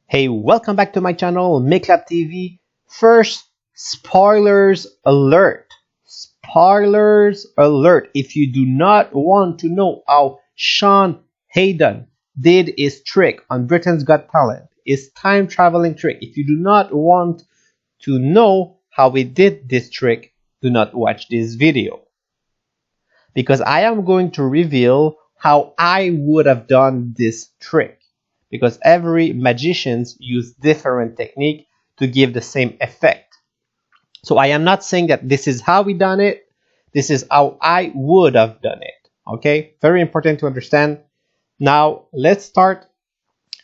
Hey, welcome back to my channel, Makelab TV. First, spoilers alert. Spoilers alert. If you do not want to know how Heydon did his trick on Britain's Got Talent, his time traveling trick, if you do not want to know how he did this trick, do not watch this video. Because I am going to reveal how I would have done this trick. Because every magicians use different technique to give the same effect. So I am not saying that this is how we done it. This is how I would have done it. Okay, very important to understand. Now let's start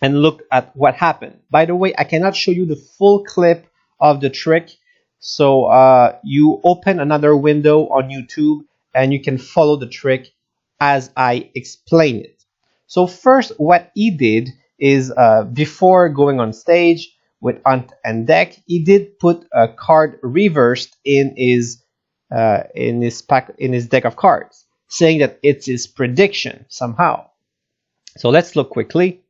and look at what happened. By the way, I cannot show you the full clip of the trick. So you open another window on YouTube and you can follow the trick as I explain it. So first, what he did is before going on stage with Hunt and Deck, he did put a card reversed in his deck of cards, saying that it's his prediction somehow. So let's look quickly.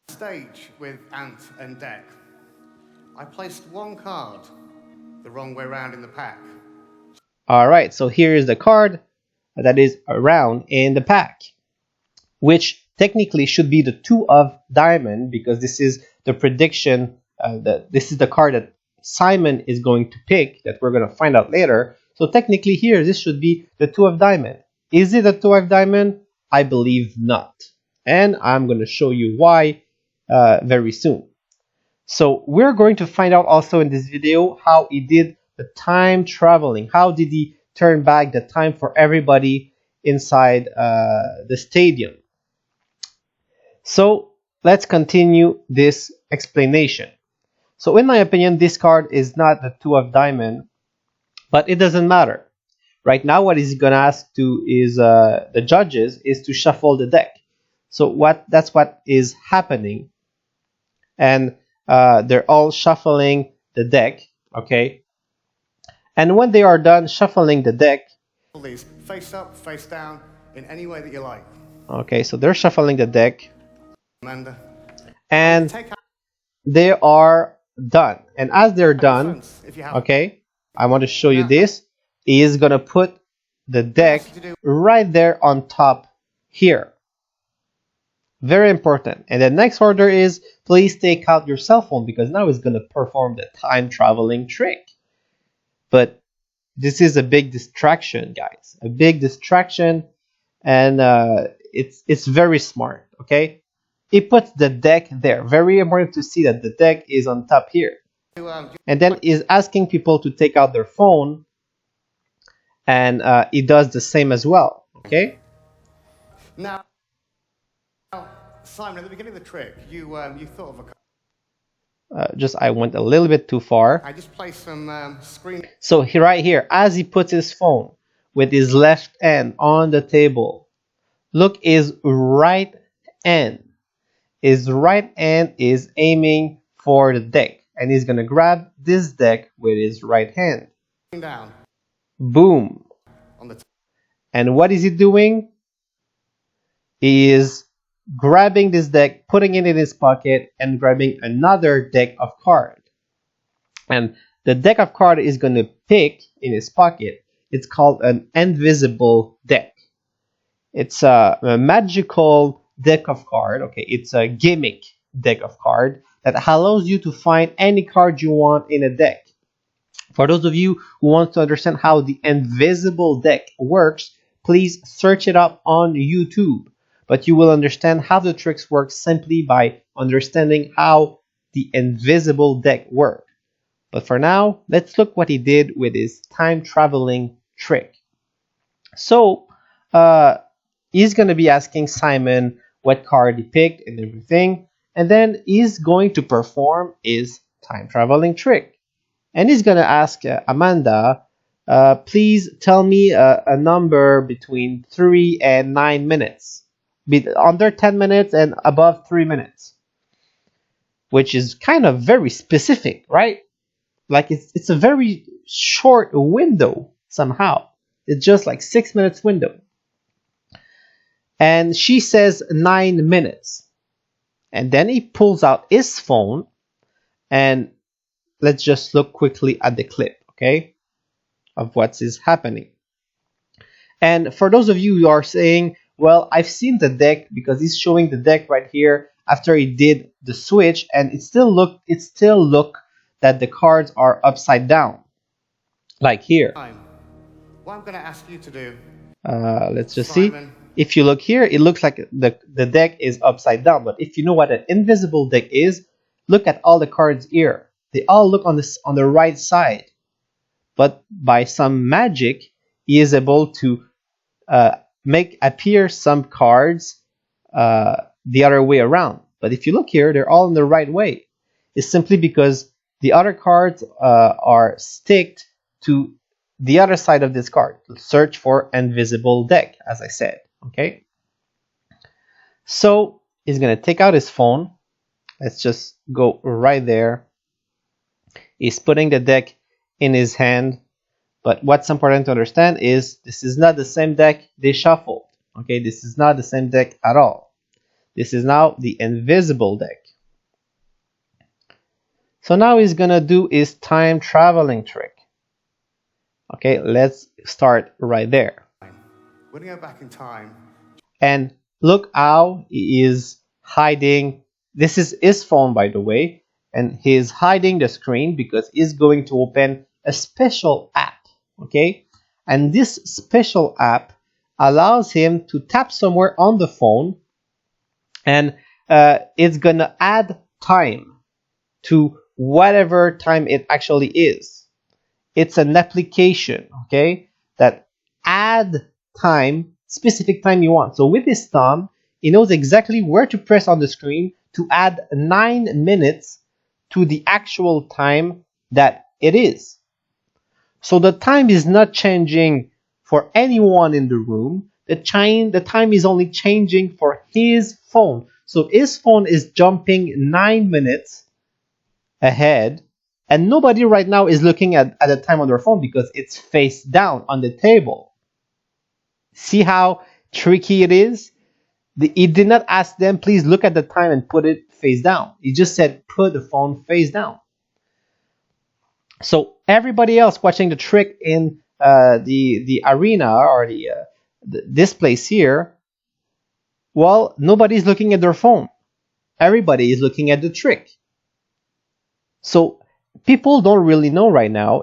Stage with Ant and Deck. I placed one card the wrong way around in the pack. All right, so here is the card that is around in the pack, which technically should be the 2 of diamond, because this is the prediction. This is the card that Simon is going to pick, that we're going to find out later. So technically here, this should be the 2 of diamond. Is it a 2 of diamond? I believe not. And I'm going to show you why very soon. So we're going to find out also in this video how he did the time traveling. How did he turn back the time for everybody inside the stadium? So let's continue this explanation. So in my opinion, this card is not the 2 of diamond, but it doesn't matter. Right now, what he's gonna ask to is the judges is to shuffle the deck. So that's what is happening, and they're all shuffling the deck. Okay, and when they are done shuffling the deck, These face up, face down, in any way that you like. Okay, so they're shuffling the deck. Amanda. And they are done. And as they're done, okay, I want to show you this. He is going to put the deck right there on top here. Very important. And the next order is, please take out your cell phone, because now he's going to perform the time traveling trick. But this is a big distraction, guys. A big distraction. And it's very smart, okay? He puts the deck there. Very important to see that the deck is on top here. And then is asking people to take out their phone. And he does the same as well, okay? Now, Simon, at the beginning of the trick, you thought of a... I went a little bit too far. I just placed some screen... So right here, as he puts his phone with his left hand on the table, look, his right hand. His right hand is aiming for the deck, and he's gonna grab this deck with his right hand. Down. Boom. And what is he doing? He is grabbing this deck, putting it in his pocket, and grabbing another deck of cards. And the deck of cards is gonna pick in his pocket. It's called an invisible deck. It's a magical deck of card. Okay, it's a gimmick deck of card that allows you to find any card you want in a deck. For those of you who want to understand how the invisible deck works, please search it up on YouTube. But you will understand how the tricks work simply by understanding how the invisible deck works. But for now, let's look what he did with his time traveling trick. So he's going to be asking Simon what card he picked and everything, and then he's going to perform his time traveling trick. And he's going to ask Amanda, please tell me a number between 3 and 9 minutes, under 10 minutes and above 3 minutes, which is kind of very specific, right? Like it's a very short window somehow. It's just like 6 minutes window. And she says 9 minutes. And then he pulls out his phone, and let's just look quickly at the clip, okay, of what is happening. And for those of you who are saying, well, I've seen the deck because he's showing the deck right here after he did the switch, and it still look that the cards are upside down, like here. What I'm going to ask you to do, let's just Simon. see. If you look here, it looks like the deck is upside down. But if you know what an invisible deck is, look at all the cards here. They all look on the right side. But by some magic, he is able to make appear some cards the other way around. But if you look here, they're all in the right way. It's simply because the other cards are sticked to the other side of this card. Search for invisible deck, as I said. Okay. So he's gonna take out his phone. Let's just go right there. He's putting the deck in his hand. But what's important to understand is this is not the same deck they shuffled. Okay, this is not the same deck at all. This is now the invisible deck. So now he's gonna do his time traveling trick. Okay, let's start right there. We're going to go back in time. And look how he is hiding. This is his phone, by the way. And he's hiding the screen because he's going to open a special app. Okay? And this special app allows him to tap somewhere on the phone. And it's going to add time to whatever time it actually is. It's an application, okay, that add time, specific time you want. So with his thumb, he knows exactly where to press on the screen to add 9 minutes to the actual time that it is. So the time is not changing for anyone in the room. The time is only changing for his phone. So his phone is jumping 9 minutes ahead, and nobody right now is looking at the time on their phone because it's face down on the table. See how tricky it is? He did not ask them, please look at the time and put it face down. He just said, put the phone face down. So everybody else watching the trick in the arena or this place here, well, nobody's looking at their phone. Everybody is looking at the trick. So people don't really know right now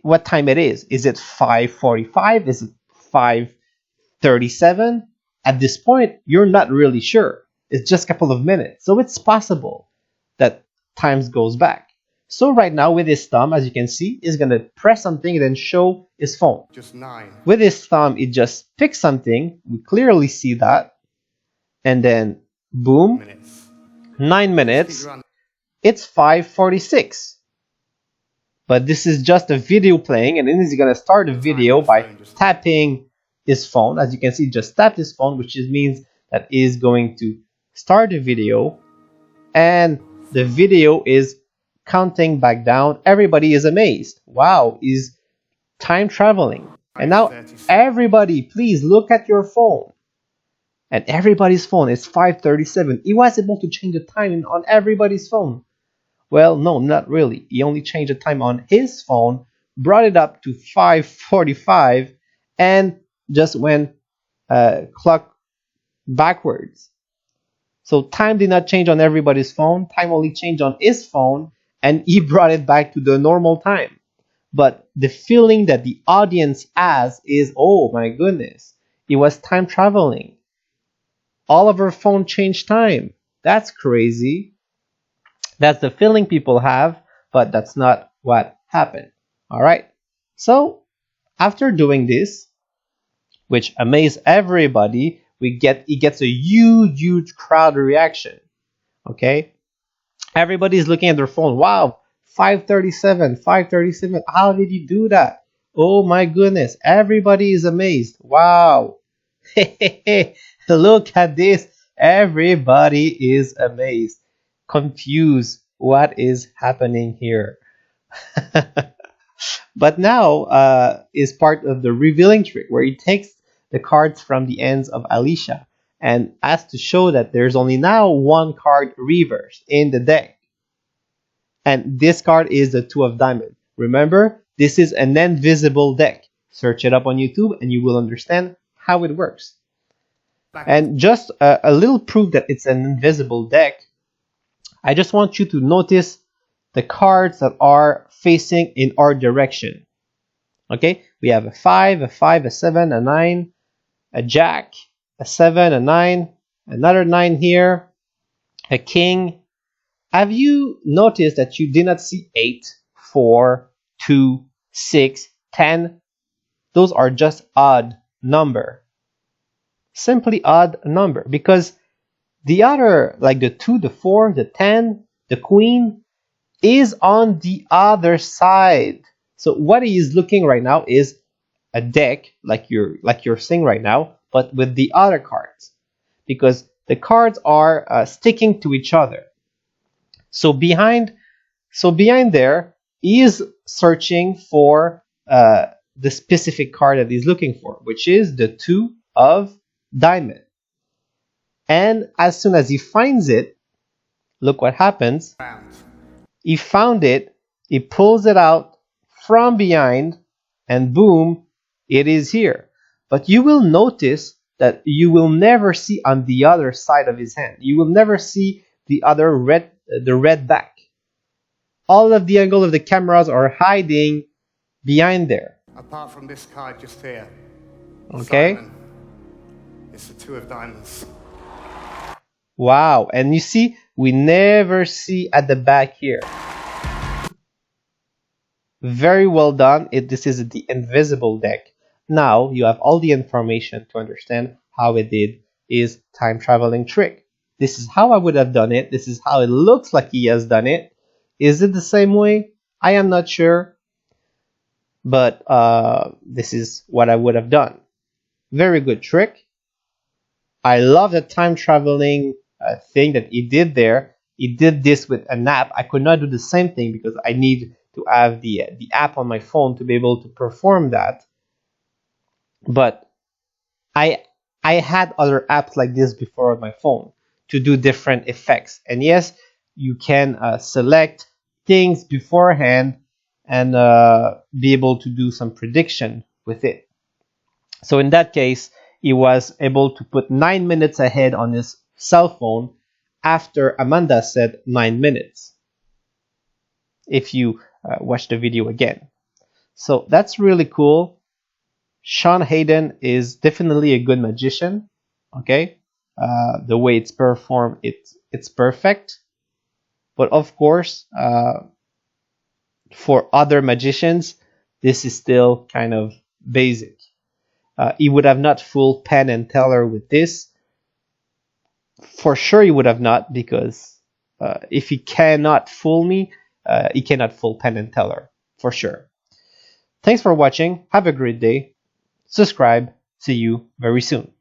what time it is. Is it 5:45? Is it 5:37? At this point, you're not really sure. It's just a couple of minutes. So it's possible that time goes back. So right now with his thumb, as you can see, he's going to press something and then show his phone. Just 9. With his thumb, he just picks something. We clearly see that. And then, boom, 9 minutes. It's 5:46. But this is just a video playing, and then he's going to start the video by tapping his phone. As you can see, just tapped his phone, which means that he's going to start the video, and the video is counting back down. Everybody is amazed. Wow, he's time traveling. And now everybody, please look at your phone. And everybody's phone is 5:37. He was able to change the time on everybody's phone. Well, no, not really. He only changed the time on his phone, brought it up to 5:45, and just went clock backwards. So time did not change on everybody's phone. Time only changed on his phone, and he brought it back to the normal time. But the feeling that the audience has is, oh my goodness, it was time traveling. All of our phone changed time. That's crazy. That's the feeling people have, but that's not what happened. All right. So after doing this, which amazed everybody, he gets a huge crowd reaction. Okay. Everybody's looking at their phone. Wow, 5:37. How did you do that? Oh my goodness. Everybody is amazed. Wow. Look at this. Everybody is amazed. Confused. What is happening here? But now is part of the revealing trick where he takes the cards from the ends of Alicia and as to show that there's only now one card reverse in the deck. And this card is the Two of Diamonds. Remember, this is an invisible deck. Search it up on YouTube and you will understand how it works. And just a little proof that it's an invisible deck, I just want you to notice the cards that are facing in our direction. Okay, we have a 5, a 5, a 7, a 9, a Jack, a 7, a 9, another 9 here, a King. Have you noticed that you did not see 8, 4, 2, 6, 10? Those are just odd number. Simply odd number, because the other, like the 2, the 4, the 10, the Queen, is on the other side. So what he is looking right now is a deck like you're seeing right now, but with the other cards, because the cards are sticking to each other. So behind there, he is searching for the specific card that he's looking for, which is the Two of Diamond. And as soon as he finds it, look what happens. He found it, he pulls it out from behind, and boom, it is here. But you will notice that you will never see on the other side of his hand. You will never see the other red back. All of the angle of the cameras are hiding behind there. Apart from this card just here. Okay. Simon, it's the Two of Diamonds. Wow, and you see, we never see at the back here. Very well done. This is the invisible deck. Now you have all the information to understand how it did his time traveling trick. This is how I would have done it. This is how it looks like he has done it. Is it the same way? I am not sure. But this is what I would have done. Very good trick. I love the time traveling thing that he did there. He did this with an app. I could not do the same thing because I need to have the app on my phone to be able to perform that. But I had other apps like this before on my phone to do different effects. And yes, you can select things beforehand and be able to do some prediction with it. So in that case, he was able to put 9 minutes ahead on his cell phone after Amanda said 9 minutes. If you watch the video again. So that's really cool. Sean Heydon is definitely a good magician. Okay, the way it's performed, it's perfect. But of course, for other magicians, this is still kind of basic. He would have not fooled Penn and Teller with this. For sure, he would have not, because if he cannot fool me, he cannot fool Penn and Teller, for sure. Thanks for watching. Have a great day. Subscribe. See you very soon.